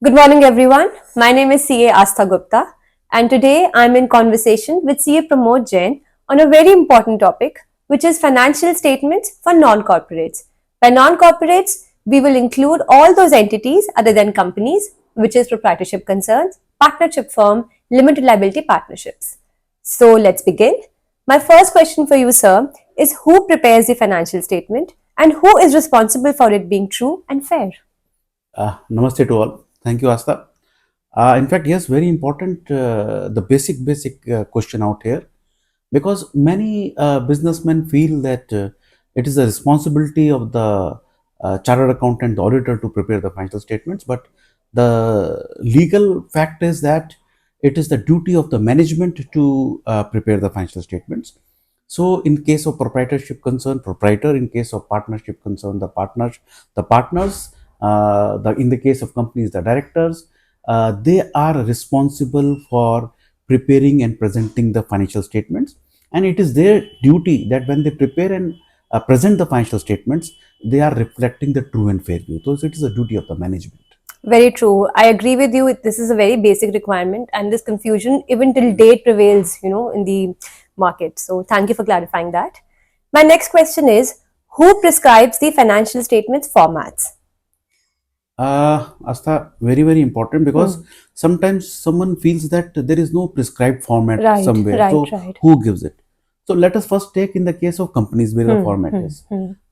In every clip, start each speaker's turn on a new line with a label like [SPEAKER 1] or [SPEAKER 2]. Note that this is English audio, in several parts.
[SPEAKER 1] Good morning, everyone. My name is CA Aastha Gupta, and today I'm in conversation with CA.PRAMOD JAIN on a very important topic, which is financial statements for non-corporates. By non-corporates, we will include all those entities other than companies, which is proprietorship concerns, partnership firm, limited liability partnerships. So let's begin. My first question for you, sir, is who prepares the financial statement and who is responsible for it being true and fair?
[SPEAKER 2] Namaste to all. Thank you, Aastha. In fact, yes, very important, the basic question out here, because many businessmen feel that it is the responsibility of the chartered accountant, the auditor, to prepare the financial statements. But the legal fact is that it is the duty of the management to prepare the financial statements. So, in case of proprietorship concern, proprietor; in case of partnership concern, the partners; in the case of companies, the directors. They are responsible for preparing and presenting the financial statements, and it is their duty that when they prepare and present the financial statements, they are reflecting the true and fair view. So, it is a duty of the management.
[SPEAKER 1] Very true. I agree with you. This is a very basic requirement, and this confusion even till date prevails, in the market. So thank you for clarifying that. My next question is, who prescribes the financial statements formats?
[SPEAKER 2] Astha, very important, because sometimes someone feels that there is no prescribed format somewhere.
[SPEAKER 1] Right.
[SPEAKER 2] Who gives it? So let us first take in the case of companies where the format is.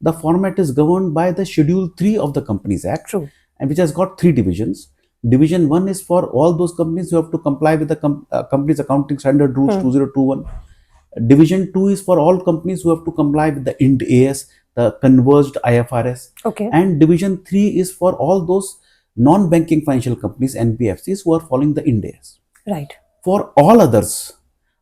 [SPEAKER 2] The format is governed by the Schedule 3 of the Companies Act,
[SPEAKER 1] True.
[SPEAKER 2] and which has got 3 divisions. Division 1 is for all those companies who have to comply with the Companies Accounting Standard Rules 2021. Division 2 is for all companies who have to comply with the Ind AS, the converged IFRS.
[SPEAKER 1] Okay.
[SPEAKER 2] And Division 3 is for all those non-banking financial companies, NBFCs, who are following the Ind AS.
[SPEAKER 1] Right.
[SPEAKER 2] For all others,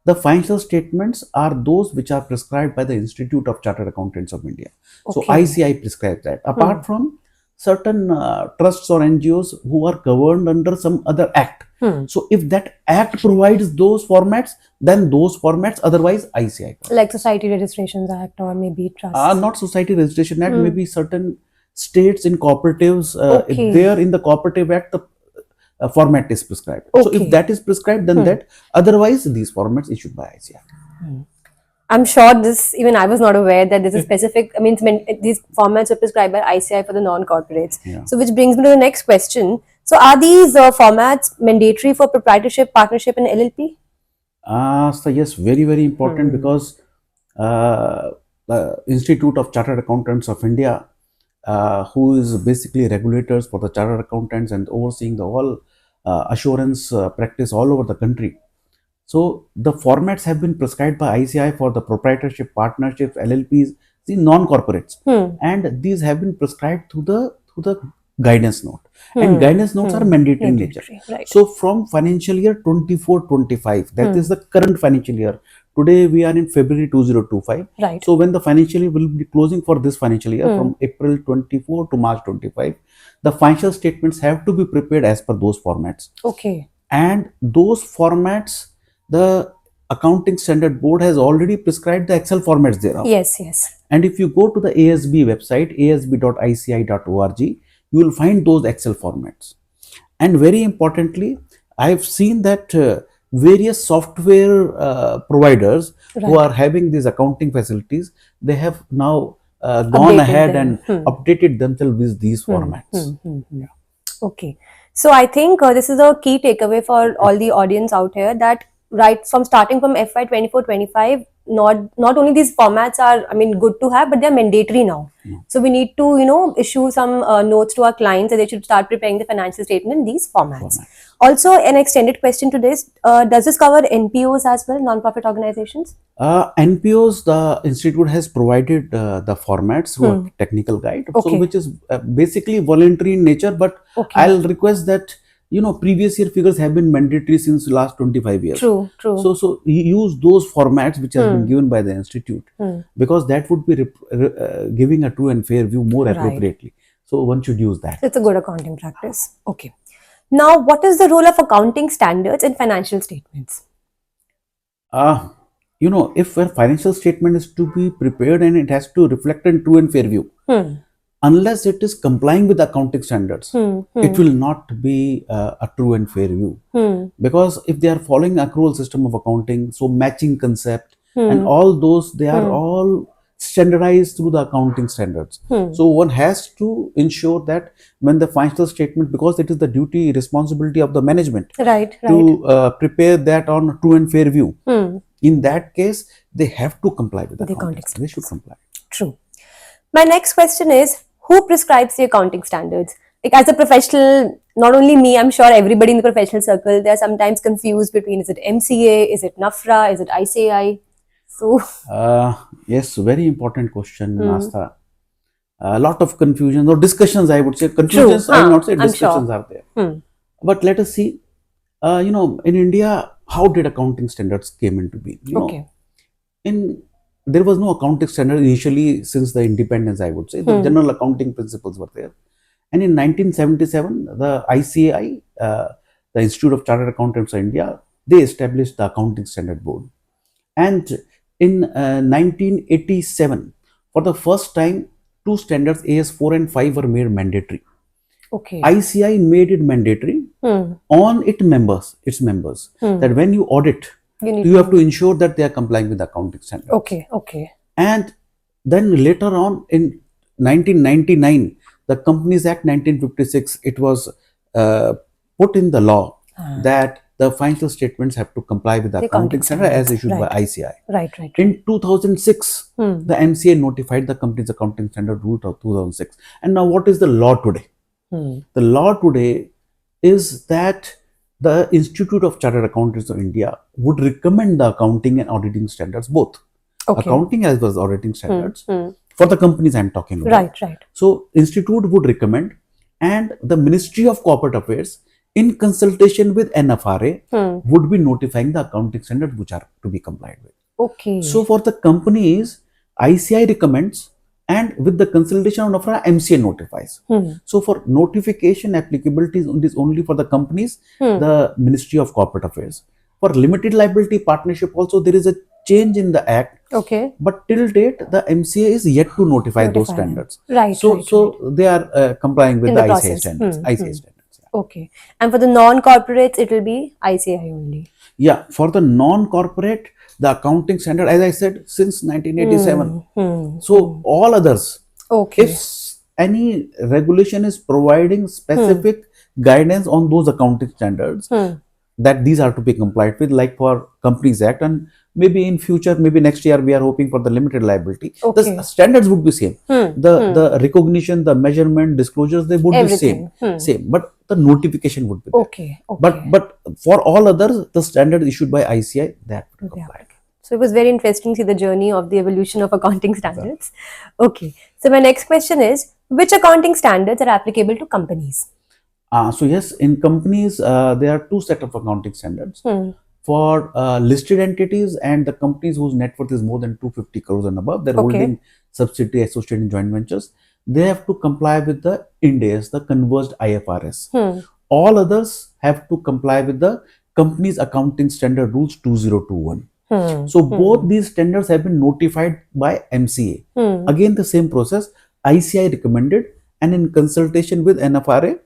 [SPEAKER 2] the financial statements are those which are prescribed by the Institute of Chartered Accountants of India.
[SPEAKER 1] Okay.
[SPEAKER 2] So ICAI prescribes that. Apart from certain trusts or NGOs who are governed under some other act. So if that act provides those formats, then those formats, otherwise ICAI.
[SPEAKER 1] Like Society Registrations Act or maybe Trust.
[SPEAKER 2] Not Society Registration Act, maybe certain states in cooperatives. If they are in the Cooperative Act, the format is prescribed. So if that is prescribed, then that. Otherwise, these formats issued by ICAI.
[SPEAKER 1] I'm sure even I was not aware that there's a specific, these formats are prescribed by ICAI for the non-corporates.
[SPEAKER 2] Yeah.
[SPEAKER 1] So which brings me to the next question. So are these formats mandatory for proprietorship, partnership and LLP?
[SPEAKER 2] So yes, very important, because the Institute of Chartered Accountants of India, who is basically regulators for the chartered accountants and overseeing the whole assurance practice all over the country. So the formats have been prescribed by ICAI for the proprietorship, partnerships, LLPs, the non-corporates, and these have been prescribed through the guidance note. And guidance notes are mandatory in nature.
[SPEAKER 1] Right.
[SPEAKER 2] So from financial year 24-25, that is the current financial year. Today we are in February 2025.
[SPEAKER 1] Right.
[SPEAKER 2] So when the financial year will be closing for this financial year, from April 24 to March 25, the financial statements have to be prepared as per those formats.
[SPEAKER 1] Okay.
[SPEAKER 2] And those formats, the Accounting Standard Board has already prescribed the Excel formats thereof.
[SPEAKER 1] Yes.
[SPEAKER 2] And if you go to the ASB website, asb.ici.org, you will find those Excel formats. And very importantly, I have seen that various software providers who are having these accounting facilities, they have now gone ahead and updated themselves with these formats.
[SPEAKER 1] Yeah. Okay. So I think this is a key takeaway for all the audience out here, that right from starting from FY 24-25, not only these formats are good to have, but they're mandatory now. So we need to issue some notes to our clients that they should start preparing the financial statement in these formats. Also, an extended question to this, does this cover NPOs as well, non-profit organizations?
[SPEAKER 2] NPOs, the institute has provided the formats through a technical guide, so which is basically voluntary in nature, but I'll request that previous year figures have been mandatory since last 25 years.
[SPEAKER 1] True.
[SPEAKER 2] So use those formats which has been given by the institute, because that would be giving a true and fair view more appropriately. So one should use that.
[SPEAKER 1] It's a good accounting practice. Okay. Now, what is the role of accounting standards in financial statements?
[SPEAKER 2] If a financial statement is to be prepared and it has to reflect a true and fair view, unless it is complying with accounting standards, it will not be a true and fair view. Because if they are following accrual system of accounting, so matching concept and all those, they are all standardized through the accounting standards. So one has to ensure that when the financial statement, because it is the duty responsibility of the management
[SPEAKER 1] Right.
[SPEAKER 2] to prepare that on true and fair view. In that case, they have to comply with the accounting standards. They should comply.
[SPEAKER 1] True. My next question is, who prescribes the accounting standards? Like, as a professional, not only me, I'm sure everybody in the professional circle, they're sometimes confused between, is it MCA, is it NFRA, is it ICAI? So,
[SPEAKER 2] Yes, very important question, Aastha. A lot of confusion or discussions, I would say. Confusions, I will not say, discussions are there. But let us see, in India, how did accounting standards came into being? There was no accounting standard initially since the independence, I would say. The general accounting principles were there. And in 1977, the ICAI, the Institute of Chartered Accountants of India, they established the Accounting Standard Board. And in 1987, for the first time, two standards, AS4 and 5, were made mandatory. ICAI made it mandatory on its members, that when you audit, you have to ensure that they are complying with the accounting standards. And then later on in 1999, the Companies Act 1956, it was put in the law that the financial statements have to comply with the accounting standard as issued by ICAI. In 2006, the MCA notified the Companies Accounting Standard Rule of 2006. And now what is the law today? The law today is that the Institute of Chartered Accountants of India would recommend the accounting and auditing standards, both accounting as well as auditing standards, for the companies I'm talking about. So Institute would recommend, and the Ministry of Corporate Affairs, in consultation with NFRA, would be notifying the accounting standards which are to be complied with. So for the companies, ICAI recommends, and with the consultation of NFRA, MCA notifies. So for notification, applicability is only for the companies, the Ministry of Corporate Affairs. For limited liability partnership also, there is a change in the act. But till date, the MCA is yet to notify those standards. So they are complying with the ICAI standards.
[SPEAKER 1] And for the non-corporates, it will be ICAI only.
[SPEAKER 2] Yeah, for the non-corporate, the accounting standard, as I said, since 1987. So all others, if any regulation is providing specific guidance on those accounting standards, that these are to be complied with, like for Companies Act, and maybe in future, maybe next year, we are hoping for the limited liability. The standards would be same. The recognition, the measurement, disclosures, they would be same. But the notification would be there. But for all others, the standard issued by ICAI, that would be complied.
[SPEAKER 1] So it was very interesting to see the journey of the evolution of accounting standards. So my next question is, which accounting standards are applicable to companies?
[SPEAKER 2] So yes, in companies, there are two set of accounting standards. For listed entities and the companies whose net worth is more than 250 crores and above, they're holding subsidiary, associated, and joint ventures, they have to comply with the Ind AS, the converged IFRS. All others have to comply with the Companies Accounting Standard Rules 2021. So both these standards have been notified by MCA. Again, the same process, ICAI recommended, and in consultation with NFRA,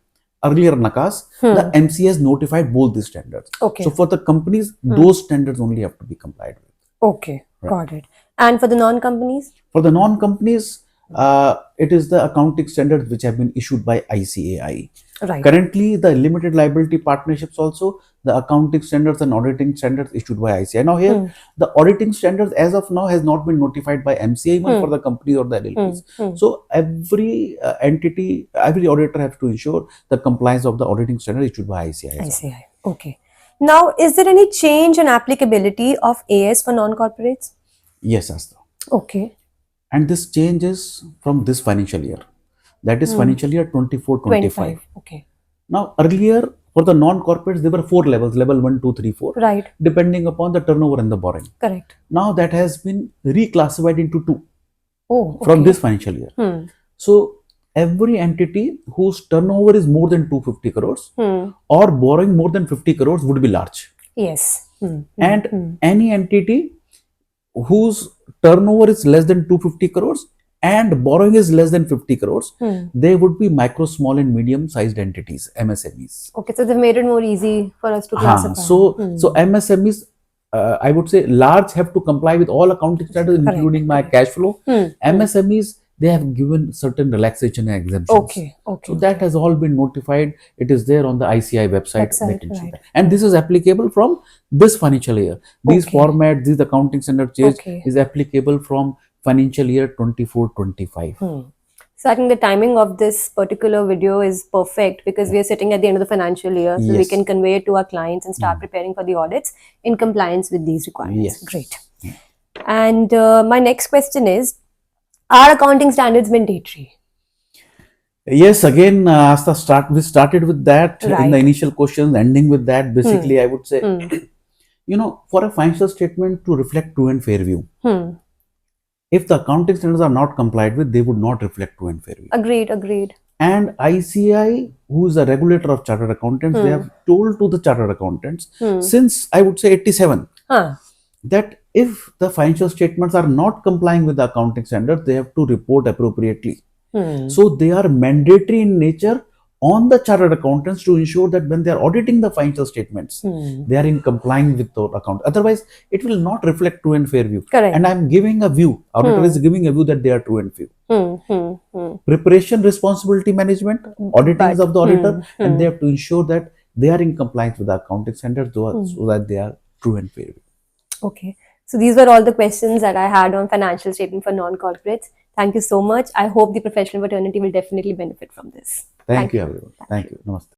[SPEAKER 2] earlier NACAS, the MCA has notified both these standards. So for the companies, those standards only have to be complied with.
[SPEAKER 1] Got it. And for the non-companies?
[SPEAKER 2] For the non-companies, it is the accounting standards which have been issued by ICAI. Currently, the limited liability partnerships also, the accounting standards and auditing standards issued by ICAI. Now here, the auditing standards as of now has not been notified by MCA even for the company or the LLPs. So every entity, every auditor has to ensure the compliance of the auditing standard issued by ICAI.
[SPEAKER 1] Now, is there any change in applicability of AS for non-corporates?
[SPEAKER 2] Yes, Aastha. And this changes from this financial year. That is financial year 24-25. Now, earlier, for the non-corporates, there were 4 levels, level 1, 2, 3, 4, depending upon the turnover and the borrowing. Now, that has been reclassified into 2 from this financial year. So, every entity whose turnover is more than 250 crores or borrowing more than 50 crores would be large. And any entity whose turnover is less than 250 crores and borrowing is less than 50 crores, they would be micro, small and medium sized entities, MSMEs.
[SPEAKER 1] Okay, so they've made it more easy for us to classify.
[SPEAKER 2] So MSMEs, I would say large have to comply with all accounting standards, including my cash flow. MSMEs, they have given certain relaxation and exemptions.
[SPEAKER 1] Okay.
[SPEAKER 2] So that has all been notified. It is there on the ICAI website. They can see
[SPEAKER 1] right.
[SPEAKER 2] that. And this is applicable from this financial year. These formats, these accounting standard change is applicable from financial year 24-25.
[SPEAKER 1] So I think the timing of this particular video is perfect because we are sitting at the end of the financial year, so we can convey it to our clients and start preparing for the audits in compliance with these requirements. Great. And my next question is, are accounting standards mandatory?
[SPEAKER 2] Yes, again, Aastha, we started with that in the initial questions, ending with that. Basically, I would say, for a financial statement to reflect true and fair view, if the accounting standards are not complied with, they would not reflect true and fair view.
[SPEAKER 1] Agreed.
[SPEAKER 2] And ICAI, who is the regulator of chartered accountants, they have told to the chartered accountants since, I would say, 87, that if the financial statements are not complying with the accounting standards, they have to report appropriately. So they are mandatory in nature on the chartered accountants to ensure that when they are auditing the financial statements, they are in complying with the account. Otherwise, it will not reflect true and fair view. And I'm giving a view, auditor is giving a view that they are true and fair. Preparation, responsibility management, auditing is of the auditor, and they have to ensure that they are in compliance with the accounting standards so that they are true and fair.
[SPEAKER 1] Okay. So these were all the questions that I had on financial statement for non-corporates. Thank you so much. I hope the professional fraternity will definitely benefit from this.
[SPEAKER 2] Thank you, everyone. Thank you. Namaste.